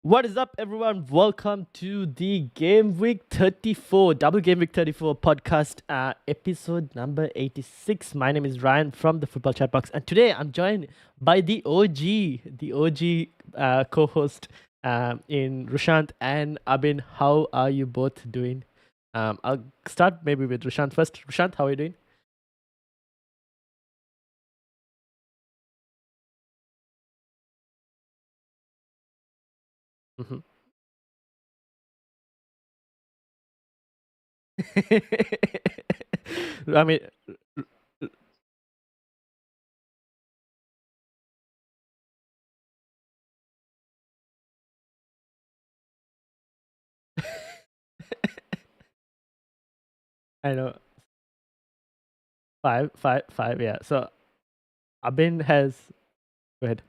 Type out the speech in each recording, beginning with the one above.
What is up, everyone? Welcome to the Gameweek 34, Double Gameweek 34 podcast, episode number 86. My name is Ryan from the Football Chatbox, and today I'm joined by the OG co-host in Rushanth and Abin. How are you both doing? I'll start maybe with Rushanth first. Rushanth, how are you doing? Mm-hmm. I mean, I know five. Yeah. So Abin has. Go ahead.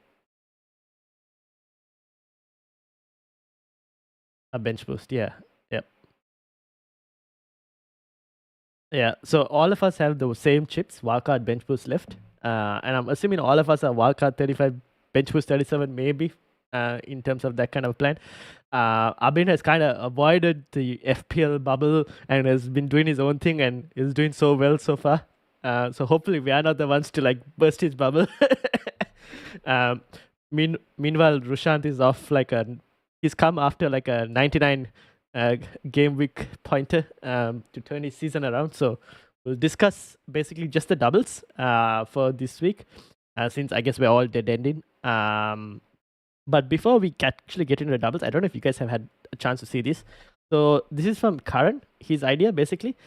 A bench boost, yeah. Yep. Yeah. So all of us have the same chips, wildcard bench boost left. And I'm assuming all of us are wildcard 35, bench boost 37, maybe, in terms of that kind of plan. Abin has kind of avoided the FPL bubble and has been doing his own thing and is doing so well so far. So hopefully we are not the ones to like burst his bubble. um, meanwhile, Rushanth is off like he's come after like a 99 game week pointer to turn his season around. So we'll discuss basically just the doubles for this week, since I guess we're all dead ending. But before we actually get into the doubles, I don't know if you guys have had a chance to see this. So this is from Karan, his idea basically.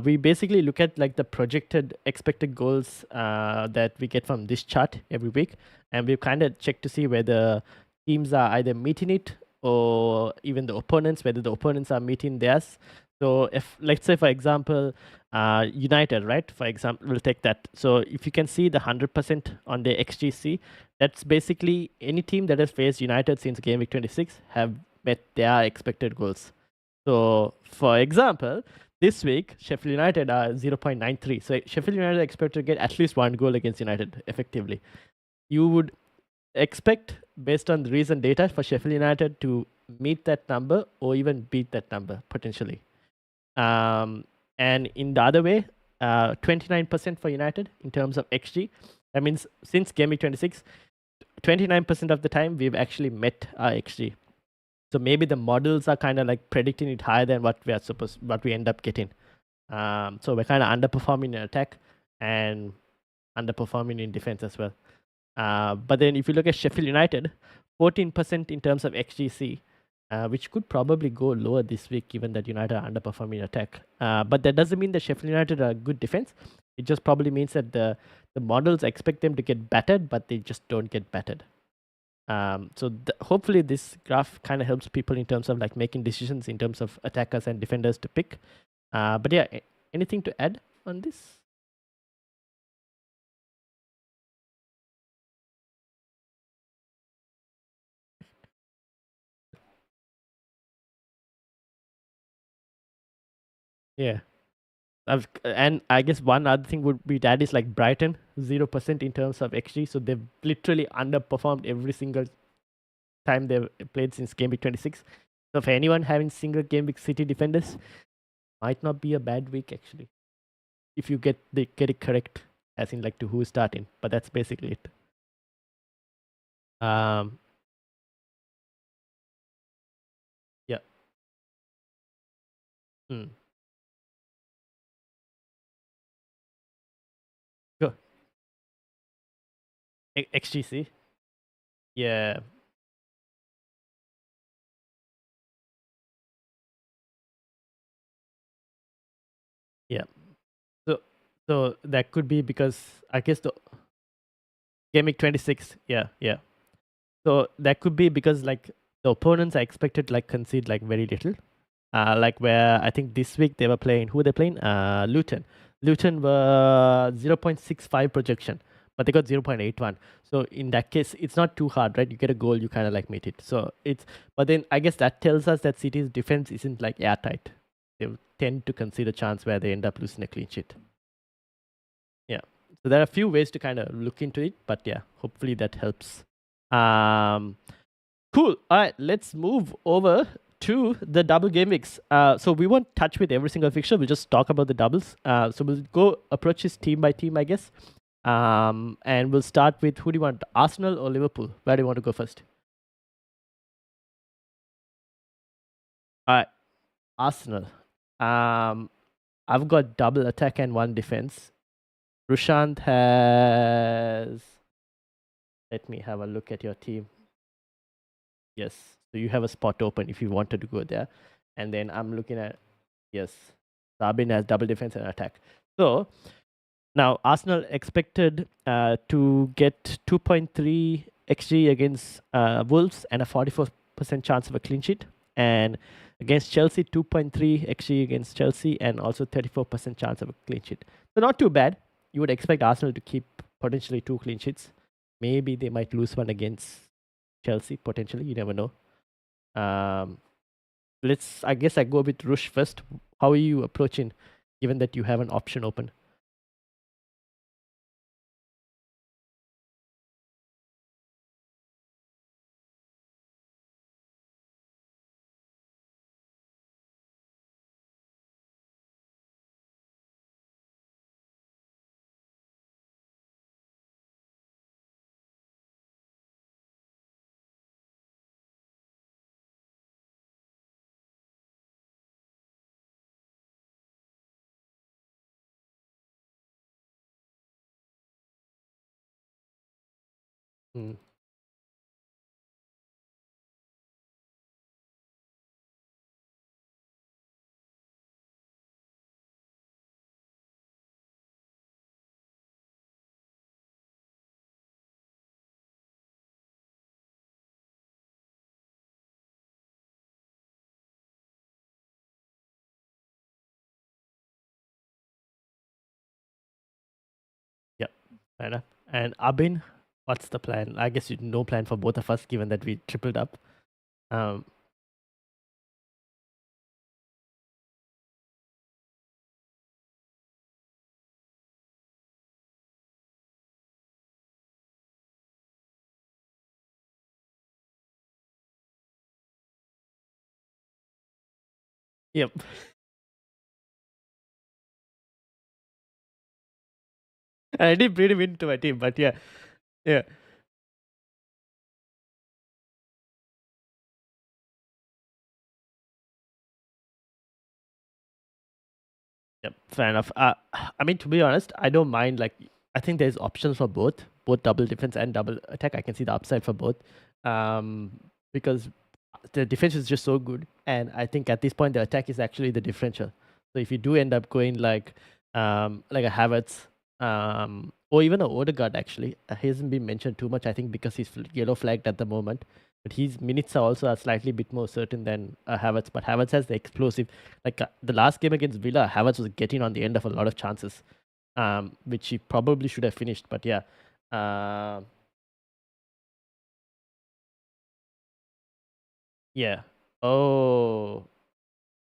We basically look at like the projected expected goals that we get from this chart every week, and we've kind of checked to see whether teams are either meeting it or even the opponents, whether the opponents are meeting theirs. So if, let's say for example, United, right? For example, we'll take that. So if you can see the 100% on the XGC, that's basically any team that has faced United since game week 26 have met their expected goals. So for example, this week Sheffield United are 0.93. So Sheffield United are expected to get at least one goal against United effectively. You would expect, based on the recent data, for Sheffield United to meet that number or even beat that number potentially. And in the other way, 29% for United in terms of XG. That means since game week 26, 29% of the time we've actually met our XG. So maybe the models are kind of like predicting it higher than what we end up getting. So we're kind of underperforming in attack and underperforming in defense as well. But then if you look at Sheffield United, 14% in terms of XGC, which could probably go lower this week given that United are underperforming in attack. But that doesn't mean that Sheffield United are good defense. It just probably means that the models expect them to get battered, but they just don't get battered. So hopefully this graph kind of helps people in terms of like making decisions in terms of attackers and defenders to pick. But yeah, anything to add on this? Yeah. And I guess one other thing would be that is like Brighton, 0% in terms of XG. So they've literally underperformed every single time they've played since game week 26. So for anyone having single game week City defenders, might not be a bad week actually, if you get it correct, as in like to who's starting. But that's basically it. Um, yeah. Hmm. Go. XGC. Yeah. Yeah. So that could be because I guess the game week 26. Yeah. Yeah. So that could be because like the opponents are expected to like concede like very little. Like where I think this week they were playing, who they playing? Luton. Luton were 0.65 projection, but they got 0.81. So in that case, it's not too hard, right? You get a goal, you kind of like meet it. So but then I guess that tells us that City's defense isn't like airtight. They tend to concede a chance where they end up losing a clean sheet. Yeah. So there are a few ways to kind of look into it, but yeah, hopefully that helps. Um, Cool. All right, let's move over to the double game weeks. So we won't touch with every single fixture. We'll just talk about the doubles. So we'll go approach this team by team, I guess. And we'll start with, who do you want, Arsenal or Liverpool? Where do you want to go first? All right, Arsenal. I've got double attack and one defense. Rushanth has. Let me have a look at your team. Yes, so you have a spot open if you wanted to go there. And then I'm looking at, yes, Abin has double defense and attack. So now Arsenal expected to get 2.3 XG against Wolves and a 44% chance of a clean sheet. And against Chelsea, 2.3 XG against Chelsea and also 34% chance of a clean sheet. So not too bad. You would expect Arsenal to keep potentially 2 clean sheets. Maybe they might lose one against Chelsea, potentially. You never know. I guess I go with Rush first. How are you approaching, given that you have an option open? Hmm. Yep, fair enough. And Abin, what's the plan? I guess you no plan for both of us, given that we tripled up. Um, yep. I did bring him into my team, but yeah. Yeah. Yep, fair enough. I mean, to be honest, I don't mind. Like, I think there's options for both double defense and double attack. I can see the upside for both, because the defense is just so good, and I think at this point the attack is actually the differential. So if you do end up going like a Havertz, or even a Odegaard, actually, he hasn't been mentioned too much. I think because he's yellow flagged at the moment. But his minutes are also slightly bit more certain than Havertz. But Havertz has the explosive. Like the last game against Villa, Havertz was getting on the end of a lot of chances, which he probably should have finished. But yeah. Yeah. Oh,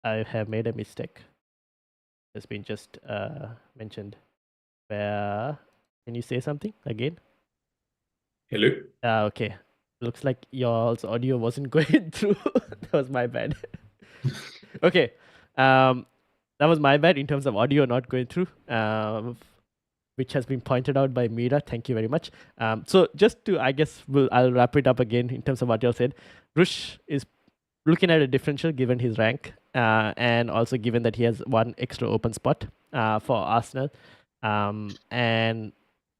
I have made a mistake. It's been just mentioned. Where can you say something again? Hello. Okay. Looks like your audio wasn't going through. That was my bad. Okay. That was my bad in terms of audio not going through. Which has been pointed out by Mira. Thank you very much. So just to, I guess, I'll wrap it up again in terms of what you all said. Rush is looking at a differential given his rank, and also given that he has one extra open spot for Arsenal. And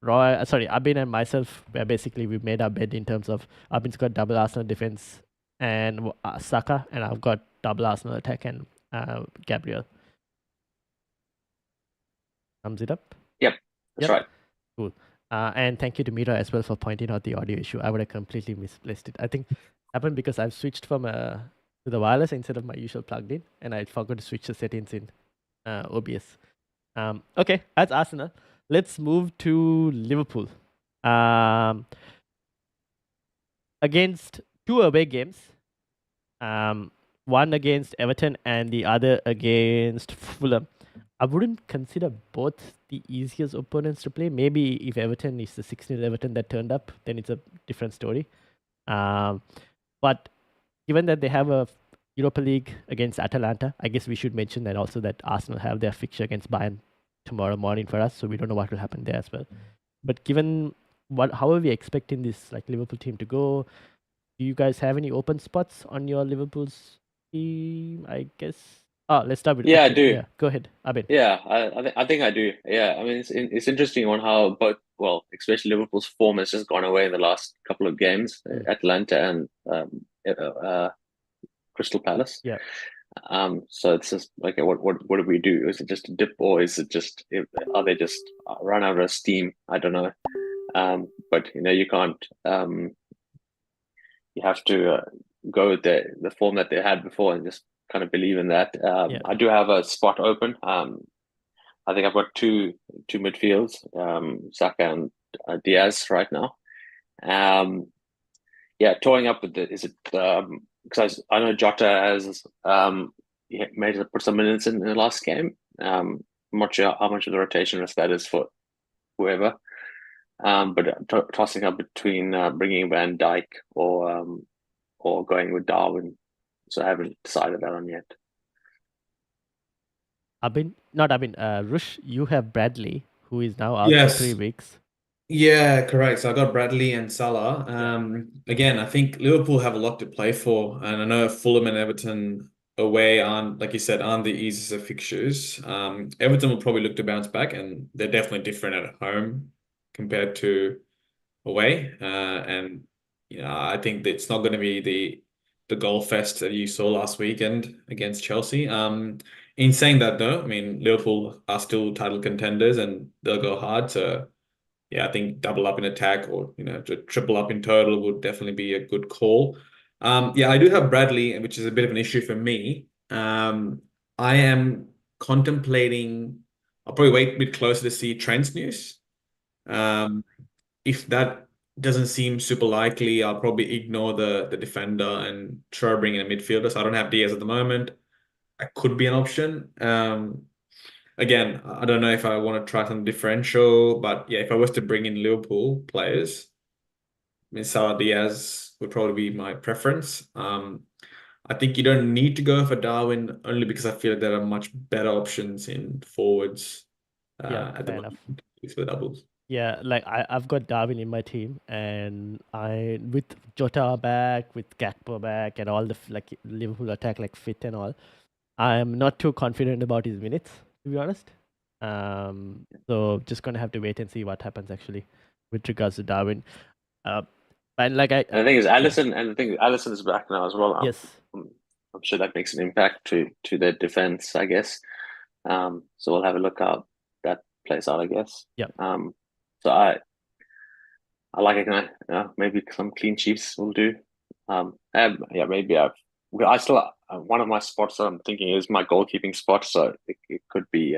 Abin and myself, we made our bed in terms of Abin's got double Arsenal defense and Saka, and I've got double Arsenal attack and Gabriel. Thumbs it up? Yep, that's right. Cool. And thank you to Mira as well for pointing out the audio issue. I would have completely misplaced it. I think it happened because I've switched from to the wireless instead of my usual plugged in, and I forgot to switch the settings in OBS. Okay, that's Arsenal. Let's move to Liverpool. Against 2 away games. One against Everton and the other against Fulham. I wouldn't consider both the easiest opponents to play. Maybe if Everton is the 16th Everton that turned up, then it's a different story. But given that they have a Europa League against Atalanta, I guess we should mention that also that Arsenal have their fixture against Bayern tomorrow morning for us, so we don't know what will happen there as well. But given how are we expecting this like Liverpool team to go? Do you guys have any open spots on your Liverpool's team? I guess. Oh, let's start with Yeah, I actually. do. Yeah, go ahead, Abin. Yeah, I think I do. Yeah, I mean it's interesting on how both, well, especially Liverpool's form has just gone away in the last couple of games, Mm, Atlanta and Crystal Palace. yeah, So it's just like, what do we do? Is it just a dip, or is it just, are they just run out of steam? I don't know. But you can't. You have to go with the form that they had before and just kind of believe in that. yeah. I do have a spot open. I think I've got two midfields, Saka and Diaz right now. Yeah, toying up with is it because I know Jota has made put some minutes in the last game. I'm not sure how much of the rotation risk that is for whoever. But tossing up between bringing Van Dijk or going with Darwin. So I haven't decided that on yet. Abin, not Abin. Rush, you have Bradley, who is now out for 3 Yes. weeks. Yeah, correct. So I got Bradley and Salah. Yeah, Again, I think Liverpool have a lot to play for, and I know Fulham and Everton away aren't, like you said, aren't the easiest of fixtures. Everton will probably look to bounce back, and they're definitely different at home compared to away. And I think that it's not going to be the goal fest that you saw last weekend against Chelsea. In saying that, though, I mean Liverpool are still title contenders, and they'll go hard. So yeah, I think double up in attack or triple up in total would definitely be a good call. Yeah, I do have Bradley, which is a bit of an issue for me. I am contemplating. I'll probably wait a bit closer to see Trent's news. Um, if that doesn't seem super likely, I'll probably ignore the defender and try to bring in a midfielder. So I don't have Diaz at the moment. That could be an option. Again, I don't know if I want to try something differential, but yeah, if I was to bring in Liverpool players, I mean, Salah Diaz would probably be my preference. I think you don't need to go for Darwin only because I feel like there are much better options in forwards yeah, at the fair enough. moment for the doubles. Yeah, like I've got Darwin in my team, and I with Jota back, with Gakpo back, and all the like Liverpool attack like fit and all. I am not too confident about his minutes, to be honest. So just gonna have to wait and see what happens actually with regards to Darwin. Uh, and like And the thing is, yeah, Allison is back now as well. yes, I'm sure that makes an impact to their defense, I guess. So we'll have a look how that plays out, I guess. yeah, So I like it. Maybe some clean sheets will do. And yeah, maybe I still one of my spots that I'm thinking is my goalkeeping spot. So it could be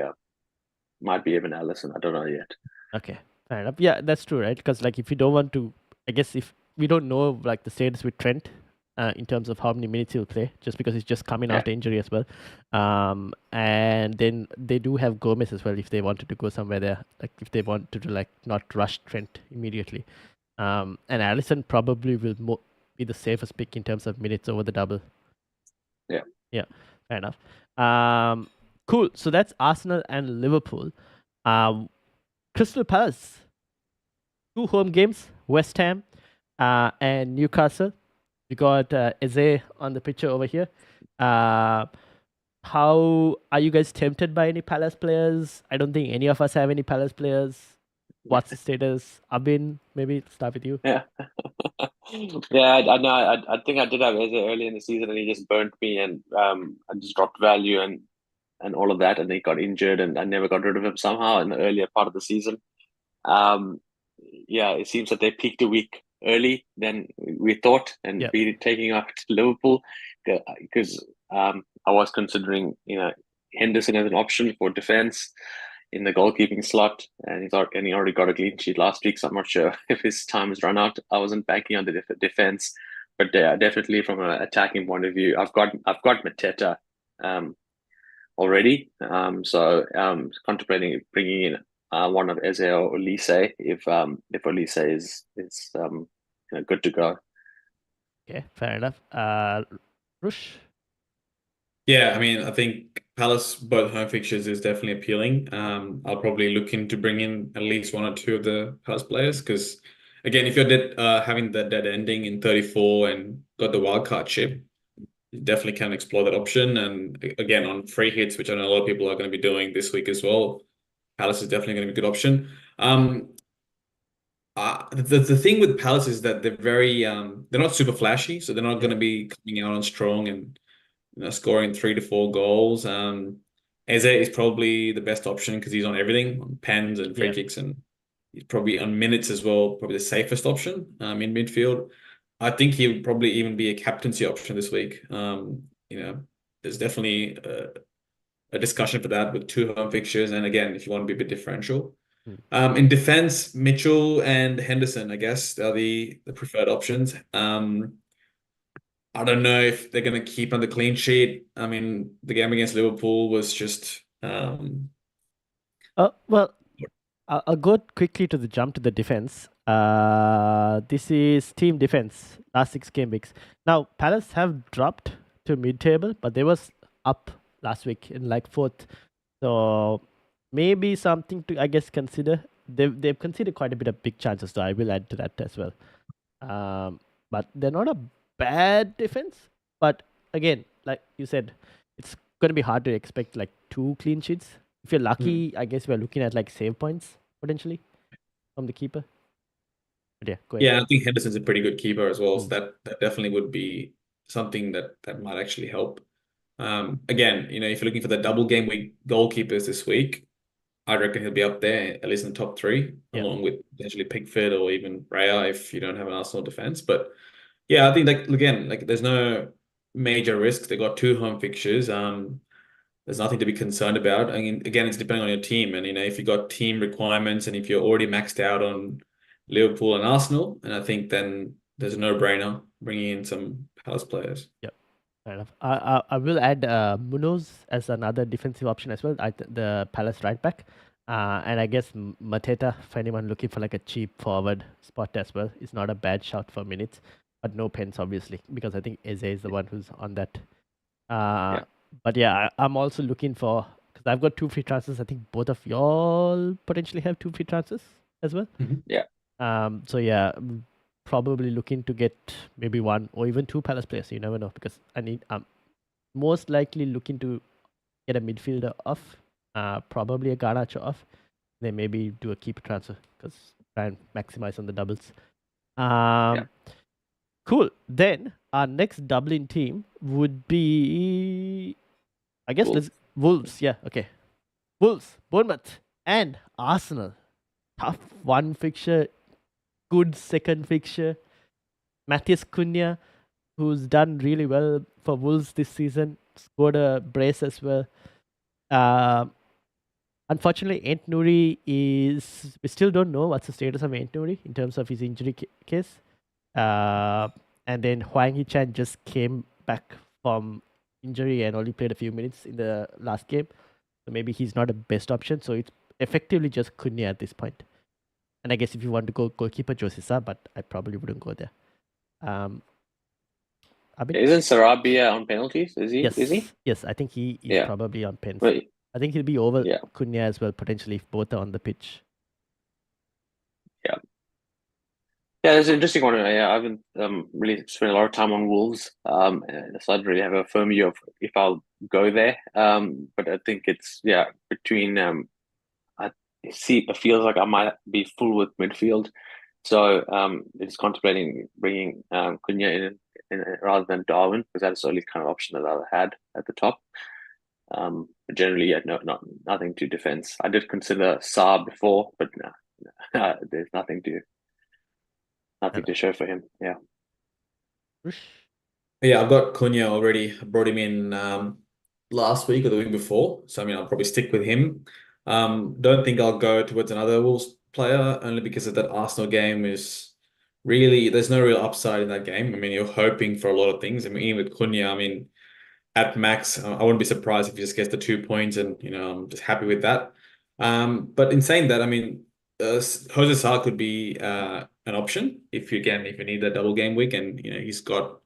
might be even Allison. I don't know yet. okay, fair enough. Yeah, that's true, right? Because like if you don't want to, I guess if we don't know like the status with Trent, in terms of how many minutes he'll play, just because he's just coming Yeah. after injury as well. And then they do have Gomez as well if they wanted to go somewhere there, like if they wanted to like not rush Trent immediately. And Allison probably will be the safest pick in terms of minutes over the double. Yeah. Yeah, fair enough. Cool. So that's Arsenal and Liverpool. Crystal Palace, 2 home games, West Ham and Newcastle. We got Eze on the picture over here. How are you guys tempted by any Palace players? I don't think any of us have any Palace players. What's the status? Abin, maybe start with you. Yeah. Yeah, I know. I think I did have Eze early in the season, and he just burnt me, and I just dropped value and all of that, and he got injured, and I never got rid of him somehow in the earlier part of the season. Um, yeah, it seems that they peaked a week early than we thought, and Yeah. be taking out Liverpool because I was considering Henderson as an option for defense in the goalkeeping slot, and he already got a clean sheet last week, so I'm not sure if his time has run out. I wasn't banking on the defense, but definitely from an attacking point of view, I've got Mateta already, so contemplating bringing in one of Eze or Olise if Olise is good to go. Okay, fair enough. Rush. Yeah, I mean, I think Palace both home fixtures is definitely appealing. I'll probably look into bring in at least one or two of the Palace players because, again, if you're having that dead ending in 34 and got the wildcard chip, you definitely can explore that option. And again, on free hits, which I know a lot of people are going to be doing this week as well, Palace is definitely going to be a good option. The thing with Palace is that they're not super flashy, so they're not going to be coming out on strong and scoring 3 to 4 goals. Eze is probably the best option because he's on everything, on pens and free Yeah. kicks, and he's probably on minutes as well, probably the safest option in midfield. I think he would probably even be a captaincy option this week. There's definitely a discussion for that with 2 home fixtures, and again, if you want to be a bit differential. In defense, Mitchell and Henderson, I guess, are the preferred options. I don't know if they're going to keep on the clean sheet. I mean, the game against Liverpool was just Well, I'll go quickly to the jump to the defense. This is team defense, last 6 game weeks. Now, Palace have dropped to mid-table, but they was up last week in like 4th. So maybe something to, I guess, consider. They've considered quite a bit of big chances, so I will add to that as well. But they're not a bad defense. But again, like you said, it's going to be hard to expect like 2 clean sheets. If you're lucky, I guess we're looking at like save points potentially from the keeper. But yeah, go ahead. yeah, I think Henderson's a pretty good keeper as well. So Mm. that definitely would be something that might actually help. Again, if you're looking for the double game week goalkeepers this week, I reckon he'll be up there, at least in the top 3, Yeah. along with potentially Pickford or even Raya if you don't have an Arsenal defense. But yeah, I think there's no major risks. They got 2 home fixtures. There's nothing to be concerned about. I mean, again, it's depending on your team, and if you got team requirements, and if you're already maxed out on Liverpool and Arsenal, and I think then there's a no-brainer bringing in some Palace players. Yep. Fair enough. I will add Munoz as another defensive option as well. The Palace right back. And I guess Mateta, for anyone looking for like a cheap forward spot as well, is not a bad shout for minutes. But no pens, obviously, because I think Eze is the one who's on that. But yeah, I'm also looking for, because I've got 2 free transfers. I think both of y'all potentially have 2 free transfers as well. Yeah. So yeah, probably looking to get maybe 1 or even 2 Palace players. You never know, because I'm most likely looking to get a midfielder off, probably a Garnacho off. Then maybe do a keeper transfer because try and maximize on the doubles. Cool. Then our next doubling team would be, I guess, Wolves. Yeah, okay. Wolves, Bournemouth, and Arsenal. Tough 1 fixture, good 2nd fixture. Matthias Cunha, who's done really well for Wolves this season, scored a brace as well. Unfortunately, Ant Nouri we still don't know what's the status of Ant Nouri in terms of his injury case. And then Hwang Hee-chan just came back from injury and only played a few minutes in the last game. So maybe he's not the best option. So it's effectively just Cunha at this point. And I guess if you want to go goalkeeper, Josisa, but I probably wouldn't go there. Abin? Isn't Sarabia on penalties? Is he? Yes. Is he? Yes, I think he is probably on pens. But, I think he'll be over yeah. Cunha as well, potentially, if both are on the pitch. Yeah, it's an interesting one. I haven't really spent a lot of time on Wolves, so I don't really have a firm view of if I'll go there. But I think it's between it feels like I might be full with midfield, so it's contemplating bringing Cunha in rather than Darwin because that's the only kind of option that I had at the top. But generally, nothing to defense. I did consider Saab before, but there's nothing to show for him. Yeah. Yeah, I've got Cunha already. I brought him in last week or the week before. So, I mean, I'll probably stick with him. Don't think I'll go towards another Wolves player only because of that Arsenal game is really, there's no real upside in that game. I mean, you're hoping for a lot of things. I mean, even with Cunha, I mean, at max, I wouldn't be surprised if he just gets the 2 points and, I'm just happy with that. But in saying that, I mean, Jose Sa could be an option if you need a double game week, and he's got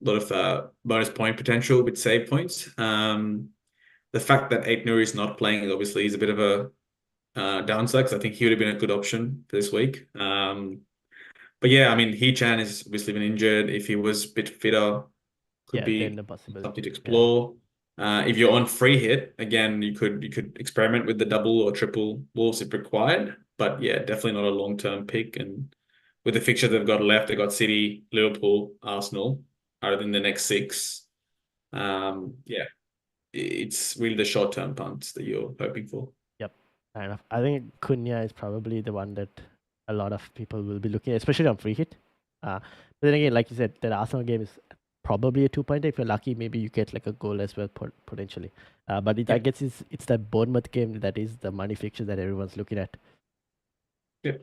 a lot of bonus point potential with save points. The fact that Aït-Nouri is not playing obviously is a bit of a downside, because I think he would have been a good option for this week. But yeah, I mean, Hee-Chan has obviously been injured. If he was a bit fitter, could then be the possibility. something to explore. If you're on free hit, again, you could experiment with the double or triple Wolves if required. But yeah, definitely not a long-term pick. And with the fixture they've got left, they've got City, Liverpool, Arsenal, out in the next 6. Yeah, it's really the short-term punts that you're hoping for. Yep, fair enough. I think Cunha is probably the one that a lot of people will be looking at, especially on free hit. But then again, like you said, the Arsenal game is probably a 2-pointer. If you're lucky, maybe you get like a goal as well, potentially. But I guess it's that Bournemouth game that is the money fixture that everyone's looking at. Yep.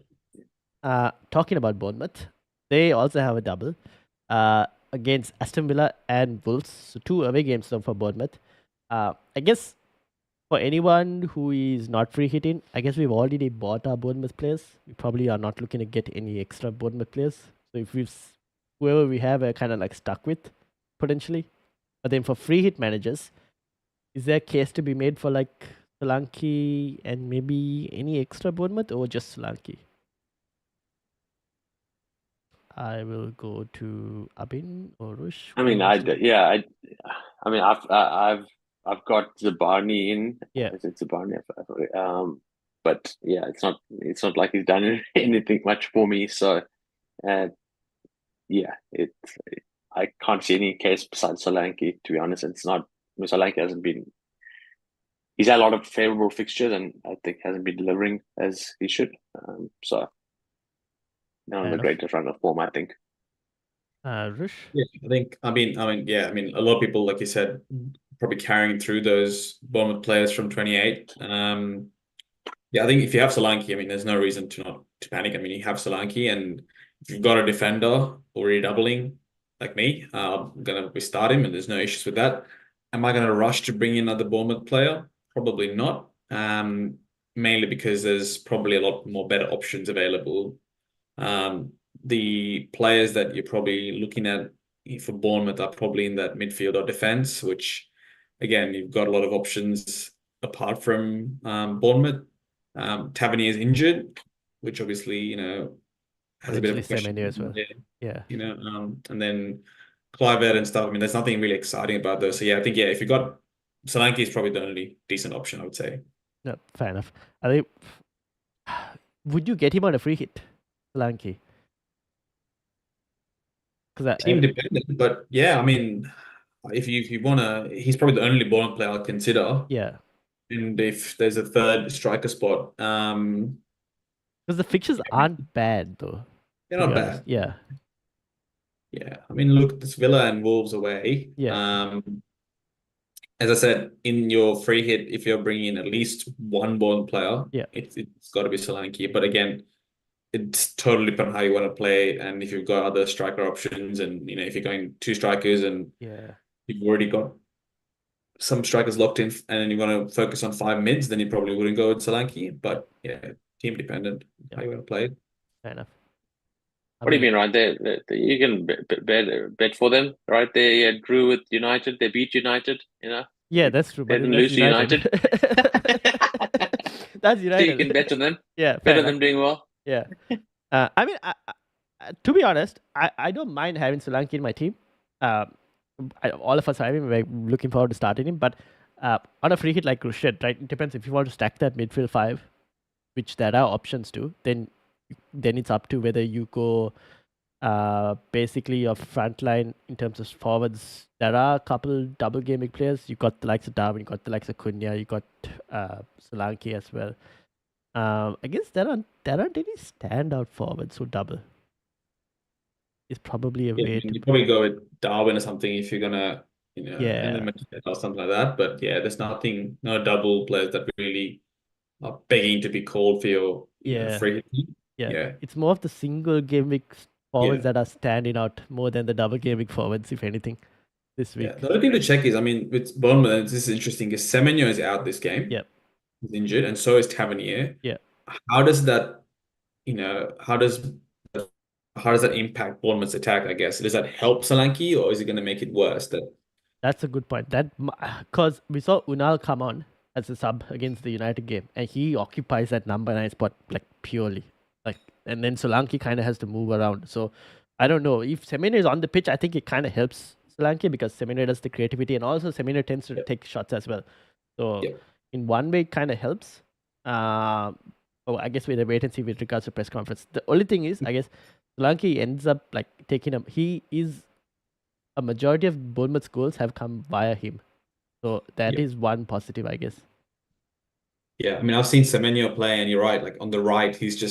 Talking about Bournemouth, they also have a double against Aston Villa and Wolves. So 2 away games for Bournemouth. I guess for anyone who is not free hitting, I guess we've already bought our Bournemouth players. We probably are not looking to get any extra Bournemouth players. So if whoever we have are kind of like stuck with potentially. But then for free hit managers, is there a case to be made for like Solanke and maybe any extra Bournemouth, or just Solanke? I will go to Abin or Rush. I mean, I've got Zabani in. Yeah. Is it Zabani? But yeah, it's not like he's done anything much for me. So, yeah, I can't see any case besides Solanke, to be honest. Solanke hasn't been. He's had a lot of favorable fixtures, and I think hasn't been delivering as he should. So, not in the greatest run of form, I think. Rush? Yeah, I mean, a lot of people, like you said, probably carrying through those Bournemouth players from 28. Yeah, I think if you have Solanke, I mean, there's no reason to panic. I mean, you have Solanke, and if you've got a defender already doubling, like me, I'm gonna restart him, and there's no issues with that. Am I gonna rush to bring in another Bournemouth player? Probably not. Mainly because there's probably a lot more better options available. The players that you're probably looking at for Bournemouth are probably in that midfield or defense, which again, you've got a lot of options apart from Bournemouth. Tavernier is injured, which obviously, has a bit of a question as well. Yeah. And then Clivert and stuff. I mean, there's nothing really exciting about those. So yeah, I think if you got Solanke is probably the only decent option, I would say. No, fair enough. I think, would you get him on a free hit, Solanke? Team dependent, but yeah, I mean, if you wanna, he's probably the only Bournemouth player I'll consider. Yeah. And if there's a third striker spot, because the fixtures aren't bad though. They're not bad. Yeah. Yeah. I mean, look, it's Villa and Wolves away. Yeah. As I said, in your free hit, if you're bringing in at least one Bournemouth player, it's got to be Solanke. But again, it's totally dependent on how you want to play, and if you've got other striker options, and if you're going 2 strikers and you've already got some strikers locked in, and then you want to focus on 5 mids, then you probably wouldn't go with Solanke. But yeah, team dependent how you want to play it. Fair enough. What do you mean, right? You can bet for them, right? They drew with United. They beat United. Yeah, that's true. They didn't lose to United. That's United. So you can bet on them. Yeah, bet on them doing well. Yeah. I mean, to be honest, I don't mind having Solanke in my team. All of us are looking forward to starting him. But on a free hit like Rushanth, right? It depends if you want to stack that midfield 5, which there are options to. Then it's up to whether you go basically your front line in terms of forwards. There are a couple double gaming players. You got the likes of Darwin, you got the likes of Cunha, you got Solanke as well. I guess there aren't any standout forwards who double. It's probably a way to... You probably go with Darwin or something if you're gonna, or something like that. But yeah, there's no double players that really are begging to be called for your free hit team. Yeah, it's more of the single game week forwards that are standing out more than the double game week forwards, if anything, this week. Yeah, the other thing to check is, I mean, with Bournemouth, this is interesting, is Semenyo is out this game. Yep. He's injured, and so is Tavernier. Yeah. How does that how does that impact Bournemouth's attack, I guess? Does that help Solanke or is it going to make it worse? That's a good point. Because we saw Unal come on as a sub against the United game, and he occupies that number 9 spot like purely, and then Solanke kind of has to move around. So I don't know if Semenyo is on the pitch. I think it kind of helps Solanke because Semenyo does the creativity, and also Semenyo tends to take shots as well. So in one way, it kind of helps. I guess we wait and see with regards to press conference. The only thing is, I guess Solanke ends up like taking him. He is a majority of Bournemouth's goals have come via him. So that is one positive, I guess. Yeah, I mean, I've seen Semenyo play, and you're right. Like on the right, he's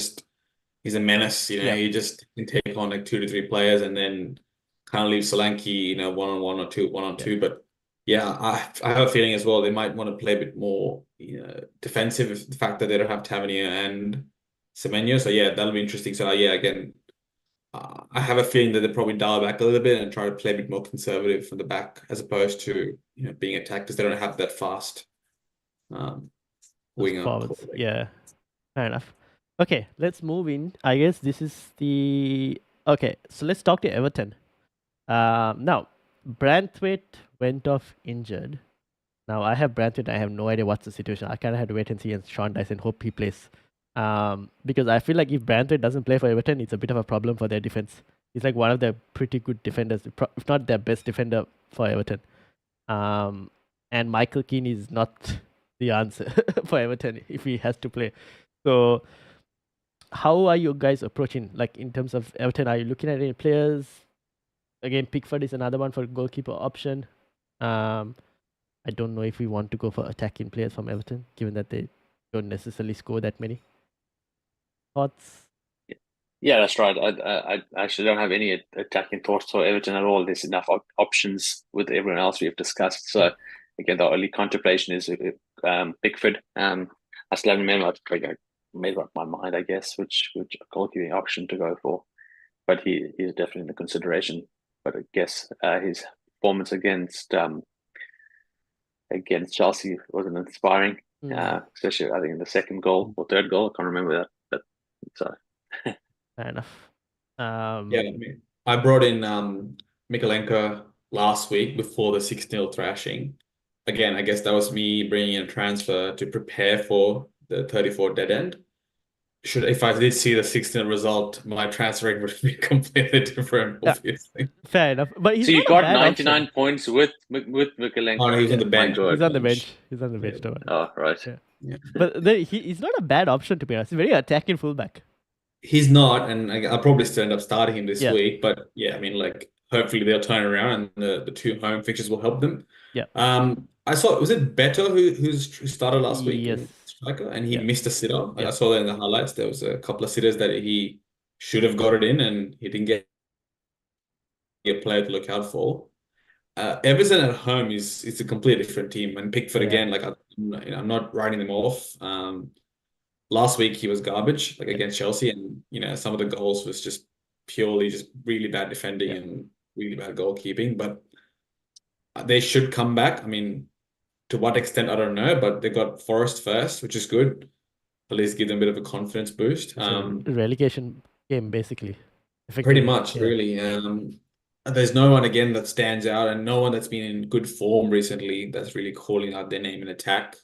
a menace. He just can take on like 2 to 3 players, and then kind of leave Solanke, one on one or one on two. But yeah, I have a feeling as well they might want to play a bit more, defensive. If the fact that they don't have Tavernier and Semenyo, so yeah, that'll be interesting. So yeah, again, I have a feeling that they probably dial back a little bit and try to play a bit more conservative from the back as opposed to being attacked because they don't have that fast wing forwards. Yeah, fair enough. Okay, let's move in. I guess this is so let's talk to Everton. Now, Branthwaite went off injured. Now, I have Branthwaite. I have no idea what's the situation. I kind of have to wait and see and Sean Dice and hope he plays. Because I feel like if Branthwaite doesn't play for Everton, it's a bit of a problem for their defense. He's like one of their pretty good defenders, if not their best defender for Everton. And Michael Keane is not the answer for Everton if he has to play. So, how are you guys approaching, like in terms of Everton? Are you looking at any players? Again, Pickford is another one for goalkeeper option. I don't know if we want to go for attacking players from Everton, given that they don't necessarily score that many. Thoughts? Yeah, that's right. I actually don't have any attacking thoughts for Everton at all. There's enough options with everyone else we've discussed. So again, the only contemplation is Pickford. I still haven't made up my mind, I guess, which goalkeeping option to go for. But he's definitely in the consideration. But I guess his performance against Chelsea wasn't inspiring, especially I think in the second goal or third goal. I can't remember that, but so. Fair enough. I brought in Mikalenko last week before the 6-0 thrashing. Again, I guess that was me bringing in a transfer to prepare for the 34 dead end. If I did see the 6-0 result, my transferring would be completely different, obviously. Fair enough. But so you got 99 points with Mikalenko. Oh, no, he's on the bench. He's on the bench. He's on the bench. Oh, right. Yeah. But he's not a bad option, to be honest. He's very attacking fullback. He's not, and I'll probably still end up starting him this week. But yeah, I mean, like, hopefully they'll turn around and the 2 home fixtures will help them. Yeah. I saw, was it Beto who started last week? Yes. Striker, and he missed a sitter. I saw that in the highlights. There was a couple of sitters that he should have got it in, and he didn't get a player to look out for. Everton at home is a completely different team, and Pickford again. Like I'm not writing them off. Last week he was garbage, like against Chelsea, and some of the goals was just purely just really bad defending and really bad goalkeeping. But they should come back. I mean, to what extent I don't know, but they got Forest first, which is good. At least give them a bit of a confidence boost. Relegation game, basically. Pretty much, really. There's no one again that stands out, and no one that's been in good form recently that's really calling out their name in attack.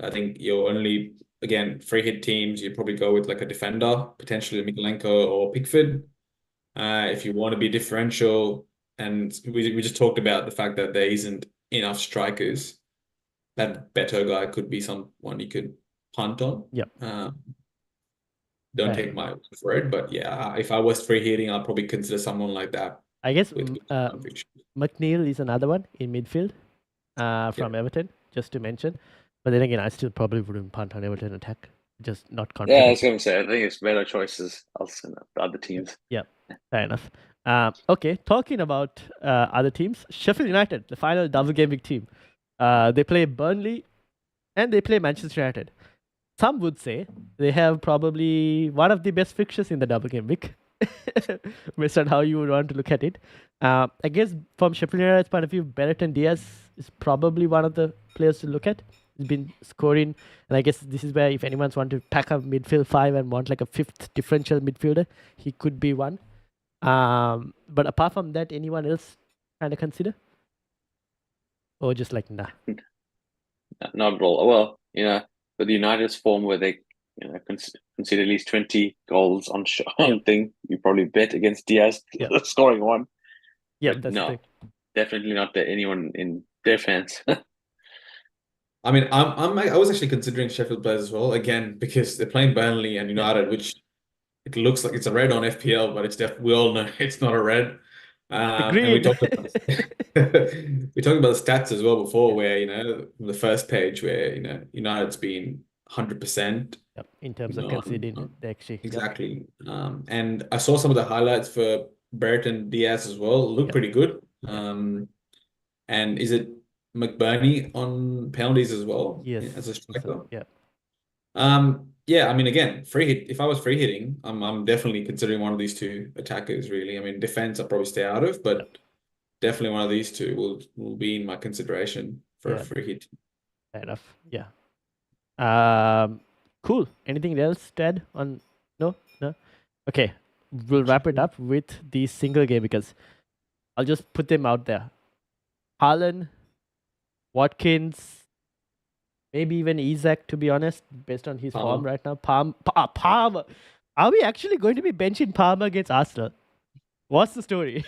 I think you're only, again, free hit teams, you probably go with like a defender, potentially Mikalenko or Pickford. If you want to be differential, and we just talked about the fact that there isn't enough strikers, that Beto guy could be someone you could punt on. Don't take my word for it, but yeah, if I was free hitting, I'd probably consider someone like that. I guess McNeil is another one in midfield from Everton, just to mention. But then again, I still probably wouldn't punt on Everton attack. Just not confident. Yeah, I was going to say, I think it's better choices also than the other teams. Yeah, fair enough. Okay, talking about other teams, Sheffield United, the final double game week team. They play Burnley and they play Manchester United. Some would say they have probably one of the best fixtures in the double game week, based on how you would want to look at it. I guess from Sheffield United's point of view, Barrett and Diaz is probably one of the players to look at. He's been scoring, and I guess this is where if anyone's want to pack a midfield five and want like a fifth differential midfielder, he could be one. But apart from that, anyone else kind of consider? Or just like, nah. Not at all. Well, with United's form where they concede at least 20 goals on thing, you probably bet against Diaz scoring one. Yeah, But that's no, the thing. definitely not anyone in their fans. I mean, I was actually considering Sheffield players as well, again, because they're playing Burnley and United, which it looks like it's a red on FPL, but we all know it's not a red. And we Agreed. talked about we talked about the stats as well before, where the first page where United's been 100%. Yep, in terms of conceding, they actually exactly. And I saw some of the highlights for Brereton Diaz as well. Look pretty good. And is it McBurney on penalties as well? Yes. As a striker. Yeah. Yeah, I mean, again, free hit. If I was free hitting, I'm definitely considering one of these two attackers, really. I mean, defense I'll probably stay out of, but definitely one of these two will be in my consideration for a free hit. Fair enough. Yeah. Cool. Anything else to add on? No? Okay. We'll wrap it up with the single game because I'll just put them out there. Haaland, Watkins, maybe even Isaac, to be honest, based on his form right now. Palmer. Are we actually going to be benching Palmer against Arsenal? What's the story?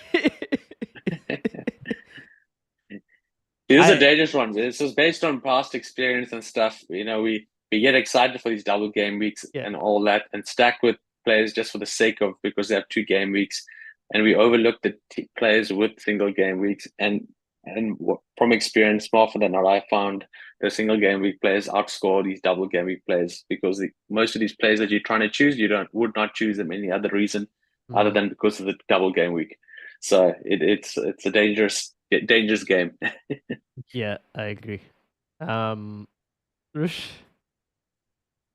These are dangerous ones. This is based on past experience and stuff. We get excited for these double game weeks and all that, and stack with players just for the sake of, because they have 2 game weeks, and we overlook the players with single game weeks. And from experience, more often than not, I found the single game week players outscore these double game week players, because most of these players that you're trying to choose, would not choose them any other reason other than because of the double game week. So it's a dangerous game. Yeah, I agree. Rush?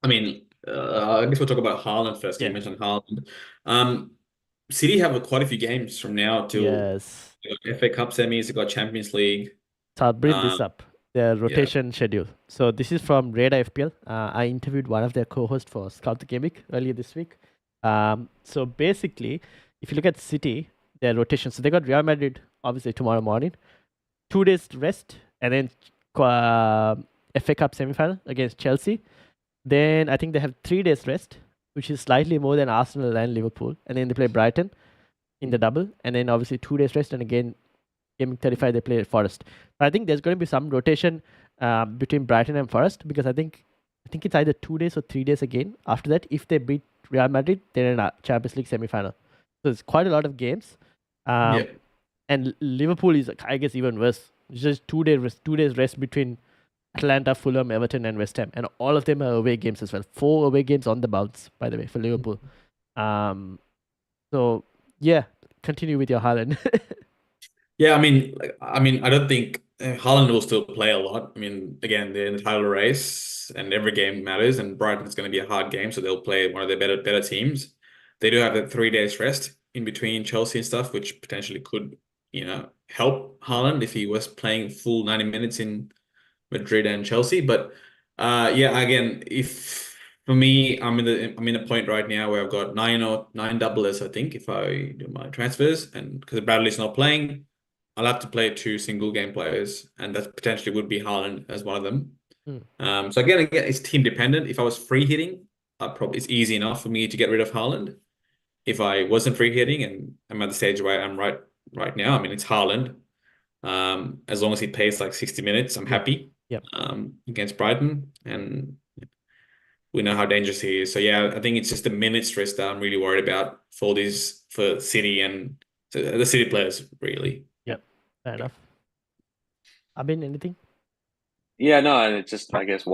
I mean, I guess we'll talk about Haaland first. You mentioned Haaland. City have quite a few games from now till FA Cup semis. They've got Champions League. So I'll bring this up, their rotation schedule. So this is from Radar FPL. I interviewed one of their co-hosts for Scout the Gameweek earlier this week. So basically, if you look at City, their rotation, so they got Real Madrid obviously tomorrow morning, 2 days rest, and then FA Cup semi-final against Chelsea. Then I think they have 3 days rest, which is slightly more than Arsenal and Liverpool. And then they play Brighton in the double. And then obviously 2 days rest. And again, Game 35, they play Forest. But I think there's going to be some rotation between Brighton and Forest, because I think it's either 2 days or 3 days again. After that, if they beat Real Madrid, they're in a Champions League semi-final. So it's quite a lot of games. And Liverpool is, I guess, even worse. It's just 2 days rest between Atlanta, Fulham, Everton, and West Ham, and all of them are away games as well. 4 away games on the bounce, by the way, for Liverpool. So yeah, continue with your Haaland. Yeah, I mean, I don't think Haaland will still play a lot. I mean, again, they're in the title race, and every game matters. And Brighton's going to be a hard game, so they'll play one of their better teams. They do have that 3 days rest in between Chelsea and stuff, which potentially could, help Haaland if he was playing full 90 minutes in Madrid and Chelsea. But again, if for me, I'm in a point right now where I've got 9 doublers, I think, if I do my transfers, and because Bradley's not playing, I'll have to play 2 single game players, and that potentially would be Haaland as one of them. So again, it's team dependent. If I was free hitting, it's easy enough for me to get rid of Haaland. If I wasn't free hitting and I'm at the stage where I'm right now, I mean, it's Haaland. As long as he plays like 60 minutes, I'm happy. Against Brighton, and we know how dangerous he is. So yeah, I think it's just the minute stress that I'm really worried about for City and the City players, really. Yep, fair enough. Abin, anything? Yeah, no, and it's just, I guess,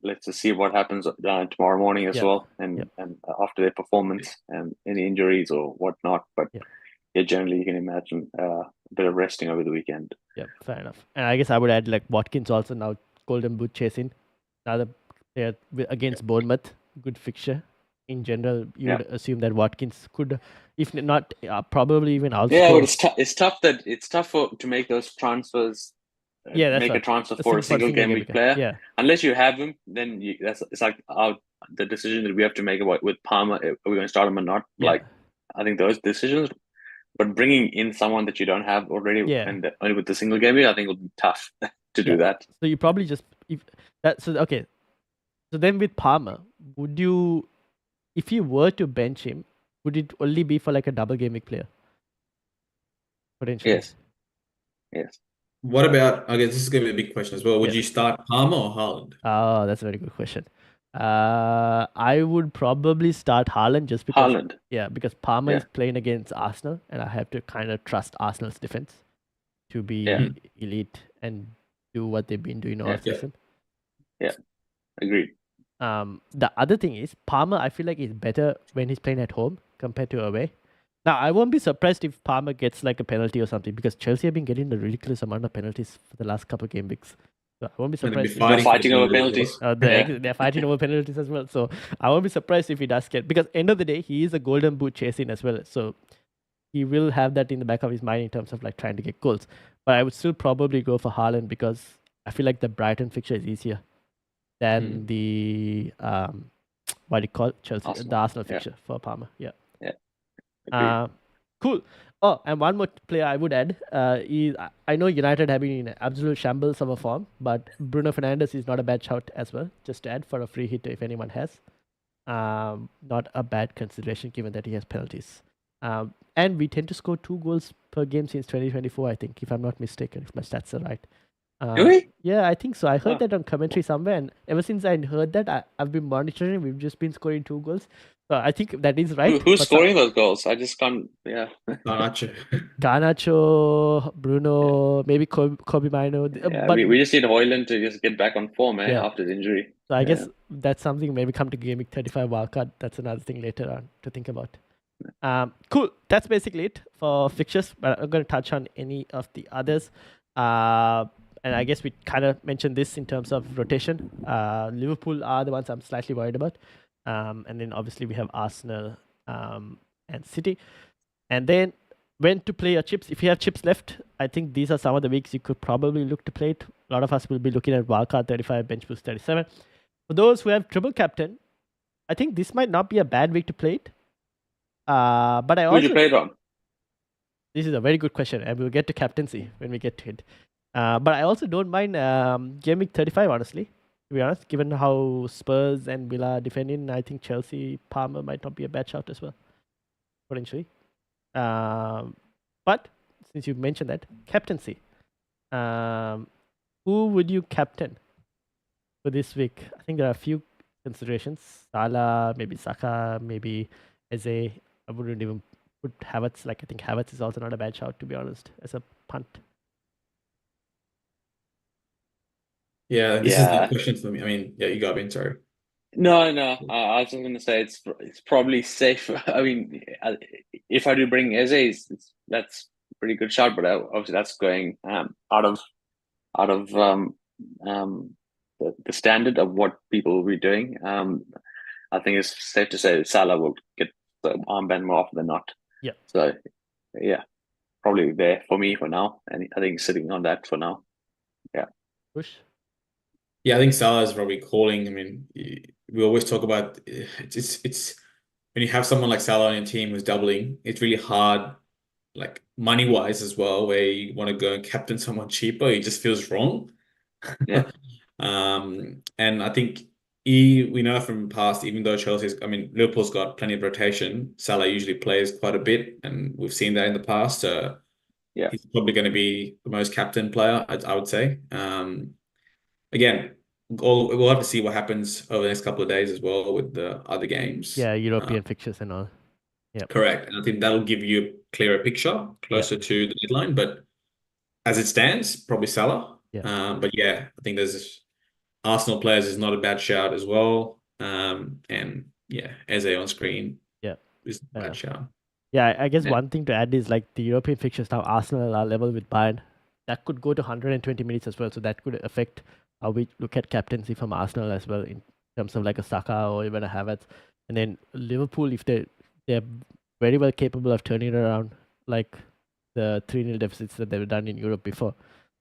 let's just see what happens tomorrow morning as well, and after their performance and any injuries or whatnot. But generally you can imagine a bit of resting over the weekend. Yeah, fair enough. And I guess I would add like Watkins also now Golden Boot chasing. Another player against Bournemouth, good fixture. In general, you would assume that Watkins could, if not, probably even outscore. Yeah, but it's tough to make those transfers Yeah, that's make a right. transfer A for a single single game game week week. player. Yeah, Unless you have him, then it's like the decision that we have to make about with Palmer, are we going to start him or not? yeah, Like, I think those decisions, but bringing in someone that you don't have already yeah, and only with the single game week, I think will be tough to do yeah. that. So you probably just if that. So okay. So then with Palmer, would you, if you were to bench him, would it only be for like a double game week player potentially? Yes. What about, I guess this is going to be a big question as well. Would Yeah. you start Palmer or Haaland? Oh, that's a very good question. I would probably start Haaland just because, Haaland. because Palmer Yeah. is playing against Arsenal, and I have to kind of trust Arsenal's defense to be Yeah. elite and do what they've been doing all Yeah. season. Agreed. The other thing is Palmer, I feel like is better when he's playing at home compared to away. Now, I won't be surprised if Palmer gets like a penalty or something because Chelsea have been getting a ridiculous amount of penalties for the last couple of game weeks. So I won't be And they'll be surprised. They're fighting for fighting the over penalty as penalties. well. They're fighting over penalties as well. So I won't be surprised if he does get, because end of the day, he is a golden boot chasing as well. So he will have that in the back of his mind in terms of like trying to get goals. But I would still probably go for Haaland because I feel like the Brighton fixture is easier than the what do you call it? Chelsea, the Arsenal fixture for Palmer. Yeah. Agreed. Cool. Oh, and one more player I would add is I know United have been in an absolute shambles of a form, but Bruno Fernandes is not a bad shout as well. Just to add for a free hit if anyone has. Not a bad consideration given that he has penalties. And we tend to score 2 goals per game since 2024, I think, if I'm not mistaken, if my stats are right. Do we? Yeah, I think so. I heard Oh. that on commentary somewhere, and ever since I heard that, I've been monitoring. We've just been scoring 2 goals. So I think that is right. Who's but scoring those goals? I just can't. Yeah. Garnacho. Garnacho, Bruno, maybe Kobe Mino. Yeah, But we just need Hoyland to just get back on form, Yeah. after the injury. so I guess that's something maybe come to Gameweek 35 wildcard. That's another thing later on to think about. Cool. That's basically it for fixtures. But I'm going to touch on any of the others. And I guess we kind of mentioned this in terms of rotation. Liverpool are the ones I'm slightly worried about. And then obviously we have Arsenal and City. And then when to play your chips. If you have chips left, I think these are some of the weeks you could probably look to play it. A lot of us will be looking at wildcard 35, bench boost 37. For those who have triple captain, I think this might not be a bad week to play it. But I Who did you also, play it on? this is a very good question, and we'll get to captaincy when we get to it. But I also don't mind game week 35, honestly. To be honest, given how Spurs and Villa are defending, I think Chelsea, Palmer might not be a bad shout as well, potentially. But since you mentioned that, captaincy. Who would you captain for this week? I think there are a few considerations. Salah, maybe Saka, maybe Eze. I wouldn't even put Havertz. Like, I think Havertz is also not a bad shout, to be honest, as a punt. Yeah, this is the question for me. I mean, yeah, you got me. Sorry. No. I was just going to say it's probably safe. I mean, if I do bring Eze, that's a pretty good shot. But obviously, that's going out of the standard of what people will be doing. I think it's safe to say that Salah will get the armband more often than not. Yeah. So, yeah, probably there for me for now. And I think sitting on that for now. Yeah. Push. Yeah, I think Salah is probably calling. I mean, we always talk about it's when you have someone like Salah on your team who's doubling, it's really hard, like money wise as well, where you want to go and captain someone cheaper. It just feels wrong. Yeah. And I think we know from past, even though Liverpool's got plenty of rotation, Salah usually plays quite a bit, and we've seen that in the past. So Yeah. he's probably going to be the most captain player, I would say. Again, we'll have to see what happens over the next couple of days as well with the other games. Yeah, European fixtures and all. Yeah. Correct. And I think that'll give you a clearer picture closer to the deadline. But as it stands, probably Salah. Yeah. But yeah, I think there's Arsenal players is not a bad shout as well. And yeah, Eze on screen is a bad shout. Yeah, I guess one thing to add is like the European fixtures now, Arsenal are level with Bayern. That could go to 120 minutes as well. So that could affect how we look at captaincy from Arsenal as well in terms of like a Saka or even a Havertz. And then Liverpool, if they're very well capable of turning around like the 3-0 deficits that they've done in Europe before.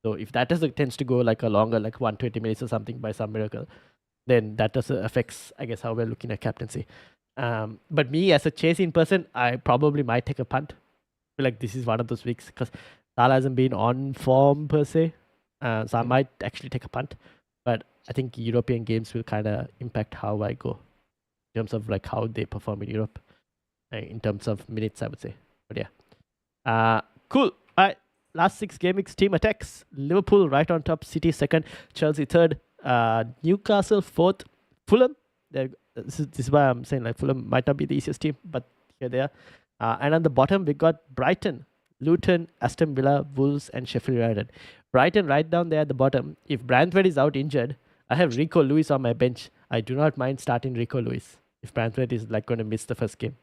So if that tends to go like a longer, like 120 minutes or something by some miracle, then that also affects, I guess, how we're looking at captaincy. But me as a chasing person, I probably might take a punt. I feel like this is one of those weeks because Salah hasn't been on form per se. So I might actually take a punt. But I think European games will kind of impact how I go in terms of like how they perform in Europe, in terms of minutes, I would say. But yeah. Cool. All right. Last 6 game weeks, team attacks. Liverpool right on top, City second, Chelsea third, Newcastle fourth, Fulham. This is why I'm saying like Fulham might not be the easiest team, but here they are. And on the bottom, we got Brighton, Luton, Aston Villa, Wolves, and Sheffield United. Brighton right down there at the bottom. If Brantford is out injured, I have Rico Lewis on my bench. I do not mind starting Rico Lewis if Brantford is like going to miss the first game.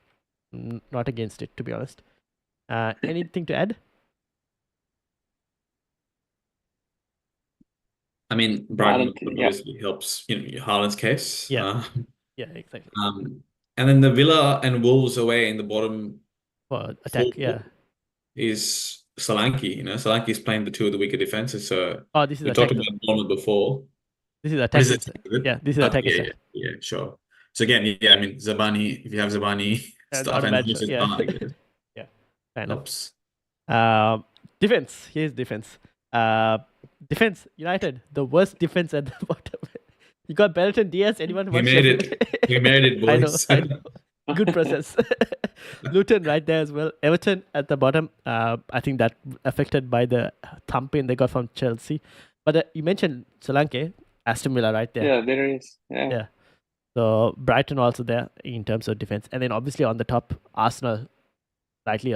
Not against it, to be honest. Anything to add? I mean, Brighton obviously helps, Haaland's case. Yeah. Yeah, exactly. And then the Villa and Wolves away in the bottom for attack, is Solanke. Solanke's playing the two of the weaker defenses. So this is we talked about Bournemouth before. This is attack. Yeah, this is attack. Yeah, sure. So again, I mean, Zabani, if you have Zabani, stuff and yeah, helps. Defense. Here's defense. Defense. United, the worst defense at the bottom. You got Belton, Diaz. Anyone? We made it. We made it, boys. I know. Good process. Luton right there as well. Everton at the bottom. I think that affected by the thumping they got from Chelsea. But you mentioned Solanke, Aston Villa right there. Yeah, there is. Yeah. So Brighton also there in terms of defense, and then obviously on the top, Arsenal, slightly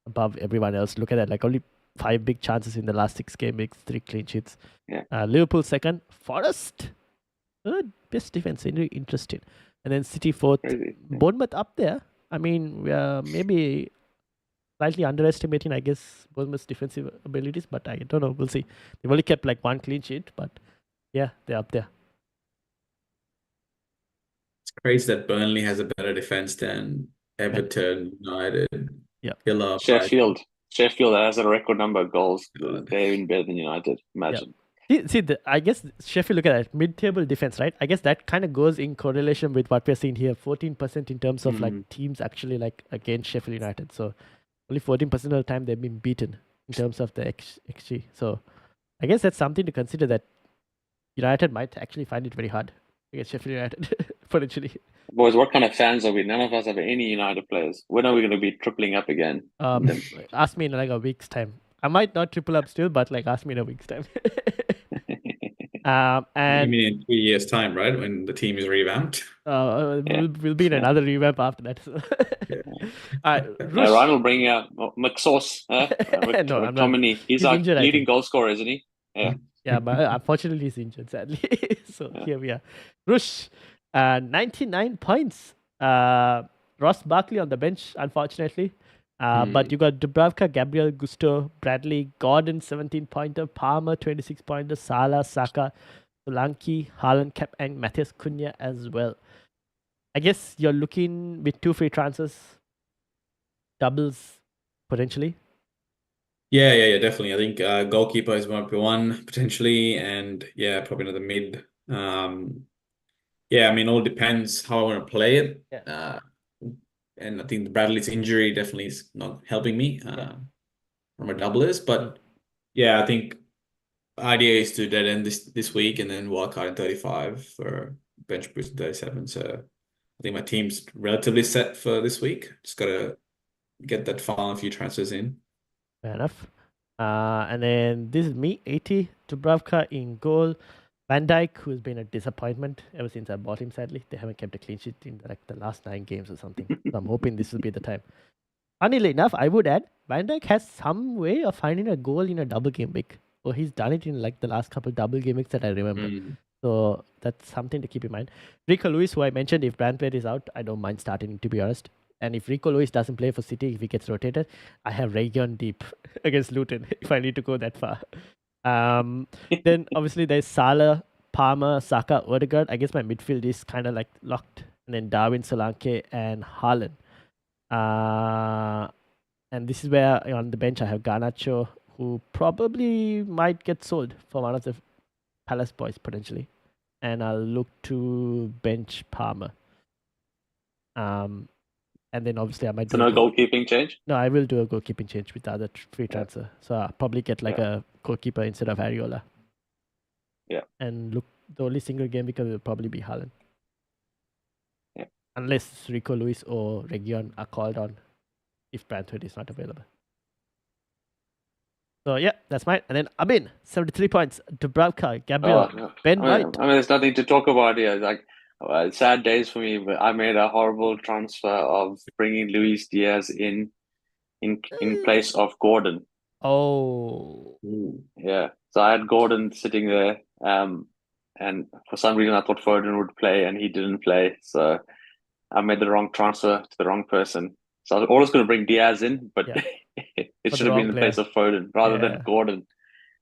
above everyone else. Look at that, like only 5 big chances in the last 6 game weeks, 3 clean sheets. Yeah. Liverpool second, Forest third, best defense. Interesting. And then City fourth, Bournemouth up there. I mean, we are maybe slightly underestimating, I guess, Bournemouth's defensive abilities, but I don't know. We'll see. They've only kept like 1 clean sheet, but yeah, they're up there. It's crazy that Burnley has a better defense than Everton, United, Villa, Sheffield. Sheffield has a record number of goals. They're even better than United. Imagine. See, I guess Sheffield, look at that mid-table defense, right? I guess that kind of goes in correlation with what we're seeing here. 14% in terms of like teams actually like against Sheffield United. So only 14% of the time they've been beaten in terms of the XG. So I guess that's something to consider, that United might actually find it very hard against Sheffield United potentially. Boys, what kind of fans are we? None of us have any United players. When are we going to be tripling up again? Ask me in like a week's time. I might not triple up still, but like ask me in a week's time. And you mean in 3 years' time, right? When the team is revamped? We'll be in another revamp after that. So. Ryan will bring McSauce. McTominay. He's our injured, leading goal scorer, isn't he? Yeah. Yeah, but unfortunately he's injured, sadly. So here we are. Rush, 99 points. Ross Barkley on the bench, unfortunately. But you got Dubravka, Gabriel, Gusto, Bradley, Gordon, 17-pointer, Palmer, 26-pointer, Salah, Saka, Solanke, Haaland, Cap, and Matheus Cunha as well. I guess you're looking with 2 free transfers, doubles potentially. Yeah, definitely. I think goalkeeper is might be one potentially, and probably another mid. I mean, all depends how I want to play it. Yeah. And I think Bradley's injury definitely is not helping me from a doublers. But I think idea is to dead end this week and then wildcard in 35 for bench boost in 37. So I think my team's relatively set for this week. Just got to get that final few transfers in. Fair enough. And then this is me, 80, Dubravka in goal. Van Dijk, who's been a disappointment ever since I bought him, sadly. They haven't kept a clean sheet in like the last 9 games or something. So I'm hoping this will be the time. Funnily enough, I would add, Van Dijk has some way of finding a goal in a double game week. Or he's done it in like the last couple double game weeks that I remember. So that's something to keep in mind. Rico Lewis, who I mentioned, if Brantford is out, I don't mind starting him, to be honest. And if Rico Lewis doesn't play for City, if he gets rotated, I have Reguilon deep against Luton if I need to go that far. Then obviously there's Salah, Palmer, Saka, Odegaard. I guess my midfield is kind of like locked. And then Darwin, Solanke, and Haaland. And this is where on the bench I have Garnacho, who probably might get sold for one of the Palace boys potentially, and I'll look to bench Palmer. And then obviously I might So do no goalkeeping change? No, I will do a goalkeeping change with the other free transfer. So I'll probably get like a goalkeeper instead of Ariola. Yeah. And look, the only single game week will probably be Haaland. Yeah. Unless Rico Lewis or Region are called on if Brantford is not available. So yeah, that's mine. And then Abin, 73 points. Dubravka, Gabriel, Ben White. I mean, there's nothing to talk about here. Like, sad days for me, but I made a horrible transfer of bringing Luis Diaz in place of Gordon. Oh. Yeah. So I had Gordon sitting there, and for some reason I thought Foden would play, and he didn't play. So I made the wrong transfer to the wrong person. So I was always going to bring Diaz in, but it should have been in place of Foden rather than Gordon.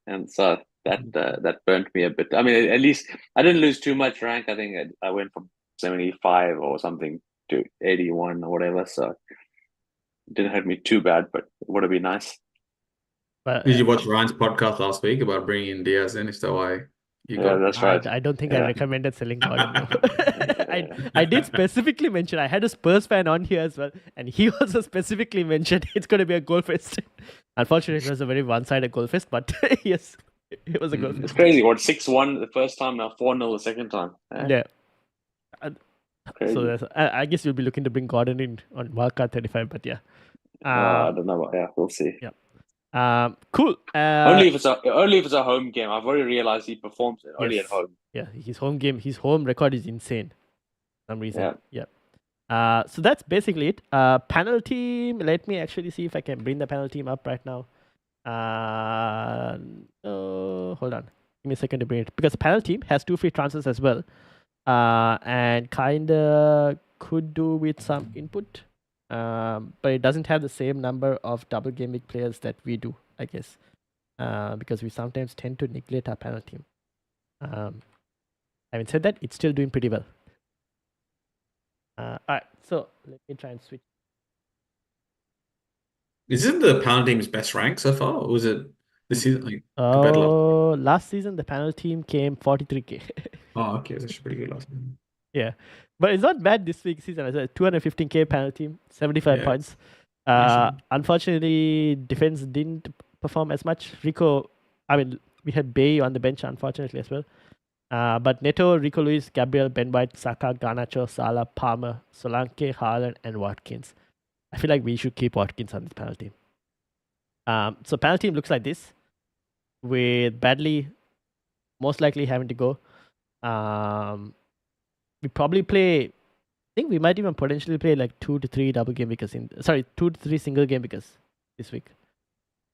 And so that burnt me a bit. I mean, at least I didn't lose too much rank. I think I went from 75 or something to 81 or whatever. So it didn't hurt me too bad, but it would have been nice. But, Did you watch Ryan's podcast last week about bringing in Diaz in? Is that why you got? That's right. I don't think I recommended selling Gordon. No. I did specifically mention, I had a Spurs fan on here as well, and he also specifically mentioned it's going to be a goal fest. Unfortunately, it was a very one-sided goal fest, but yes, it was a goal fest. It's crazy. What, 6-1 the first time, now 4-0 the second time. Yeah. So I guess you'll be looking to bring Gordon in on wildcard 35, but yeah. I don't know. We'll see. Yeah. Cool. Only if it's a home game. I've already realized he performs only at home. Yeah, his home record is insane. For some reason. Yeah. So that's basically it. Panel team. Let me actually see if I can bring the panel team up right now. Hold on. Give me a second to bring it, because the panel team has 2 free transfers as well. And kinda could do with some input. But it doesn't have the same number of double game week players that we do, I guess. Because we sometimes tend to neglect our panel team. Having said that, it's still doing pretty well. Alright, so let me try and switch. Is it the panel team's best rank so far, or was it this season? Last season the panel team came 43k. Oh, okay, that's pretty good last season. Yeah, but it's not bad this week's season. It's a 215k panel team, 75 points. Unfortunately, defense didn't perform as much. Rico, I mean, we had Bay on the bench, unfortunately, as well. But Neto, Rico Lewis, Gabriel, Ben White, Saka, Garnacho, Salah, Palmer, Solanke, Haaland, and Watkins. I feel like we should keep Watkins on this panel team. So panel team looks like this, with Bradley most likely having to go. We probably play. I think we might even potentially play like 2 to 3 double game weekers 2 to 3 single game weekers this week,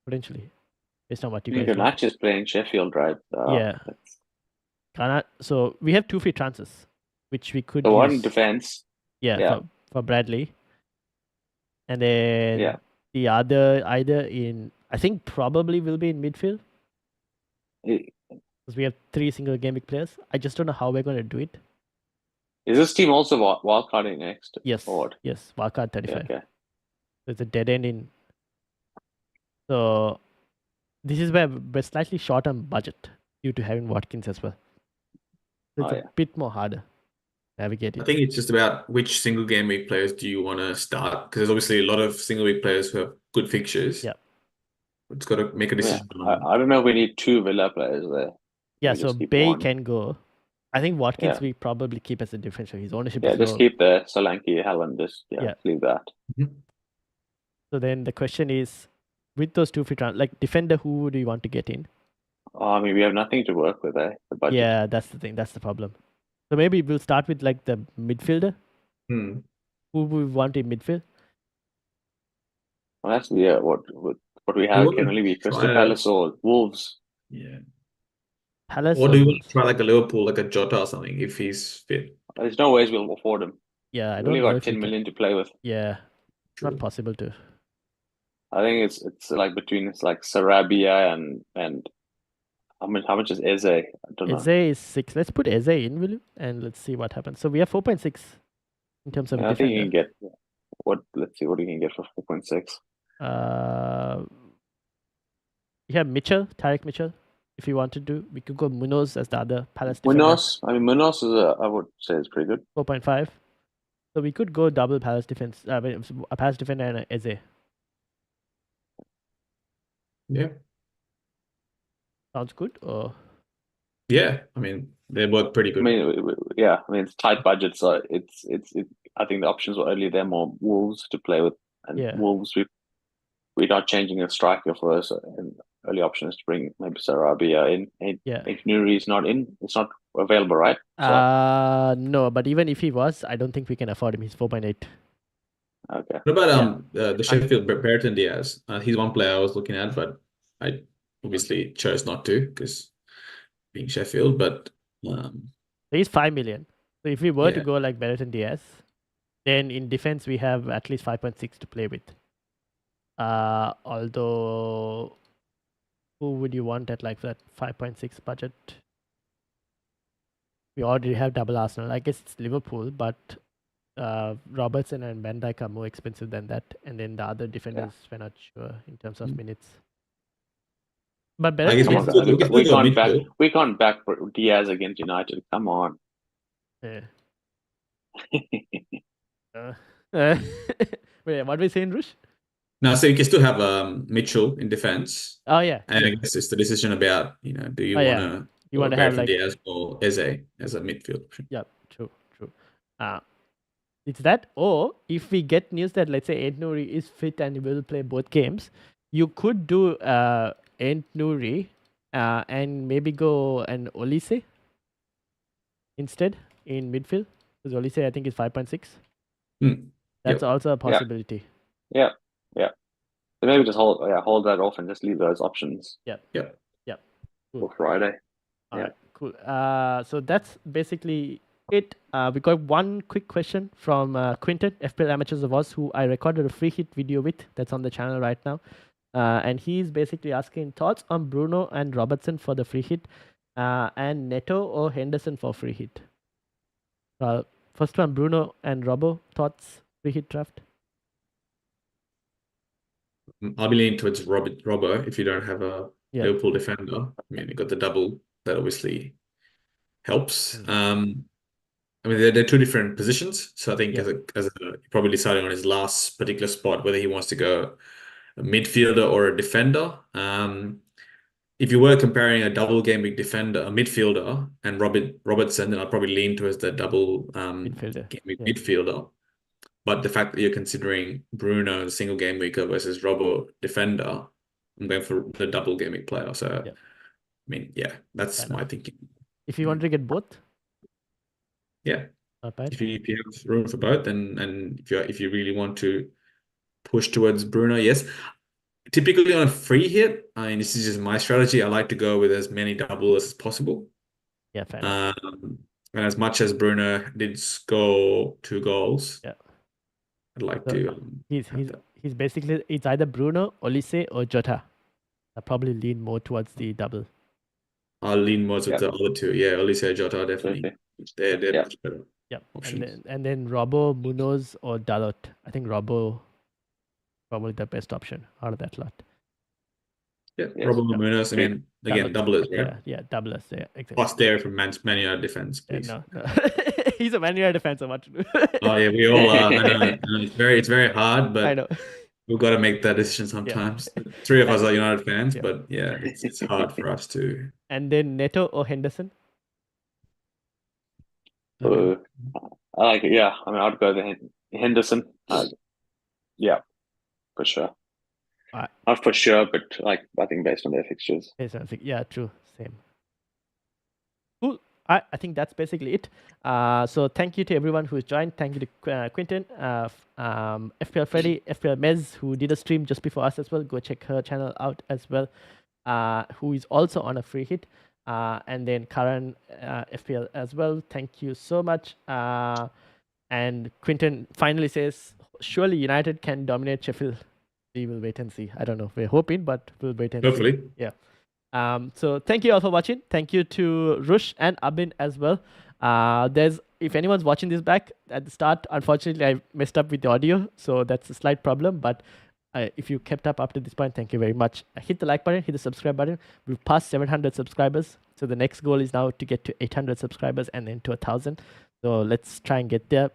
potentially, based on what you guys. Your match is playing Sheffield, right? So we have 2 free transfers, which we could. The one defense. For Bradley, and then the other either in. I think probably will be in midfield. Because we have 3 single game week players. I just don't know how we're going to do it. Is this team also wildcarding next? Yes. Yes, wildcard 35. Okay. So it's a dead end in. So this is where we're slightly short on budget due to having Watkins as well. So it's a bit more harder navigating. I think it's just about which single game week players do you want to start, because there's obviously a lot of single week players who have good fixtures. Yeah. It's got to make a decision. I don't know if we need 2 Villa players there. Yeah, so Bay can go. I think Watkins we probably keep as a differential. His ownership is just low. Keep the Solanke, Haaland, leave that. So then the question is, with those 2 free transfers, like defender, who do you want to get in? I mean, we have nothing to work with there. The budget. Yeah, that's the thing. That's the problem. So maybe we'll start with like the midfielder. Who we want in midfield? Well, that's what we have can only be Crystal Palace or Wolves. Yeah. Palace or do you want to try like a Liverpool, like a Jota or something, if he's fit? There's no ways we'll afford him. Yeah, I We've don't only know got 10 million to play with. Yeah, not possible to. I think it's like between Sarabia and how much is Eze? I don't know. Eze is 6. Let's put Eze in, will you? And let's see what happens. So we have 4.6 in terms of defender. I think you can get what? Let's see what you can get for 4.6. You have Tarek Mitchell. If you want to do, we could go Munoz as the other Palace defender. Munoz is I would say is pretty good. 4.5. So we could go double Palace defense. A Palace defender and an Eze. Yeah. Sounds good. Or Yeah. I mean, they both pretty good. It's tight budget, so it's. I think the options were only there more Wolves to play with, and Wolves we're not changing a striker for us. And early option is to bring maybe Sarabia in. If Nuri is not in, it's not available, right? So, no, but even if he was, I don't think we can afford him. He's 4.8. Okay. What about the Sheffield Brereton Diaz? He's one player I was looking at, but I obviously chose not to because being Sheffield. But he's 5 million. So if we were to go like Brereton Diaz, then in defense we have at least 5.6 to play with. Although, who would you want at like that 5.6 budget? We already have double Arsenal. I guess it's Liverpool, but Robertson and Van Dijk are more expensive than that. And then the other defenders, we're not sure in terms of minutes. But we can't back Diaz against United. Come on. Yeah. Wait, what are we saying, Rush? No, so you can still have Mitchell in defense. Oh yeah. And I guess it's the decision about, do you want to have like Diaz or Eze as a midfield option? Yeah, true. It's that, or if we get news that let's say Ent-Nouri is fit and will play both games, you could do Ent-Nouri and maybe go an Olise instead in midfield, because Olise I think is 5.6. That's also a possibility. Yeah. So maybe just hold that off and just leave those options. Yep. Cool. For Friday. All right, cool. So that's basically it. We got one quick question from Quinton, FPL Amateurs of Oz, who I recorded a free hit video with. That's on the channel right now. And he's basically asking thoughts on Bruno and Robertson for the free hit, and Neto or Henderson for free hit. First one, Bruno and Robbo, thoughts, free hit draft? I'll be leaning towards Robbo if you don't have a Liverpool defender. I mean, you got the double, that obviously helps. I mean, they're two different positions. So I think as probably deciding on his last particular spot whether he wants to go a midfielder or a defender. If you were comparing a double game week defender, a midfielder, and Robertson, then I'd probably lean towards the double game week midfielder. But the fact that you're considering Bruno as a single game weeker versus Robbo defender, I'm going for the double game week player. So, I mean, that's my thinking. If you want to get both, not bad. If you have room for both, and if you really want to push towards Bruno, yes. Typically on a free hit, I mean, this is just my strategy. I like to go with as many doubles as possible. Yeah, fair enough. And as much as Bruno did score 2 goals, I'd like to. He's basically, it's either Bruno, Olise, or Jota. I probably lean more towards the double. I'll lean more towards the other two. Yeah, Olise, Jota, definitely. They're much better. Yeah, and then Robbo, Munoz, or Dalot. I think Robbo probably the best option out of that lot. Yeah, Robbo, Munoz. I mean, again, doublers, right? Yeah, doublers. Yeah, exactly. Plus there from Man United defense, please. No. He's a Man United defense. What to do? Oh yeah, we all are. I know. It's very hard, but I know. We've got to make that decision sometimes. 3 of us are United fans, but it's hard for us to. And then Neto or Henderson? I like it. Yeah, I mean, I'd go the Henderson. Yeah, for sure. Not for sure, but I think based on their fixtures. Yeah, true. Same. Cool. I think that's basically it. So thank you to everyone who's joined. Thank you to Quinton, FPL Freddy, FPL Mez, who did a stream just before us as well. Go check her channel out as well, who is also on a free hit. And then Karan, FPL as well. Thank you so much. And Quinton finally says, surely United can dominate Sheffield. We will wait and see. I don't know. We're hoping, but we'll wait and see. Yeah. So thank you all for watching. Thank you to Rush and Abin as well. If anyone's watching this back at the start, unfortunately I messed up with the audio, so that's a slight problem, but If you kept up to this point, thank you very much. Hit the like button, hit the subscribe button. We've passed 700 subscribers. So the next goal is now to get to 800 subscribers and then to 1,000. So let's try and get there.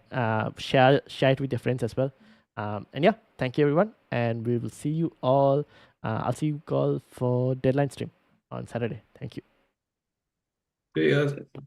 Share it with your friends as well. And yeah, thank you everyone. And we will see you all. I'll see you all for deadline stream on Saturday. Thank you. See you guys.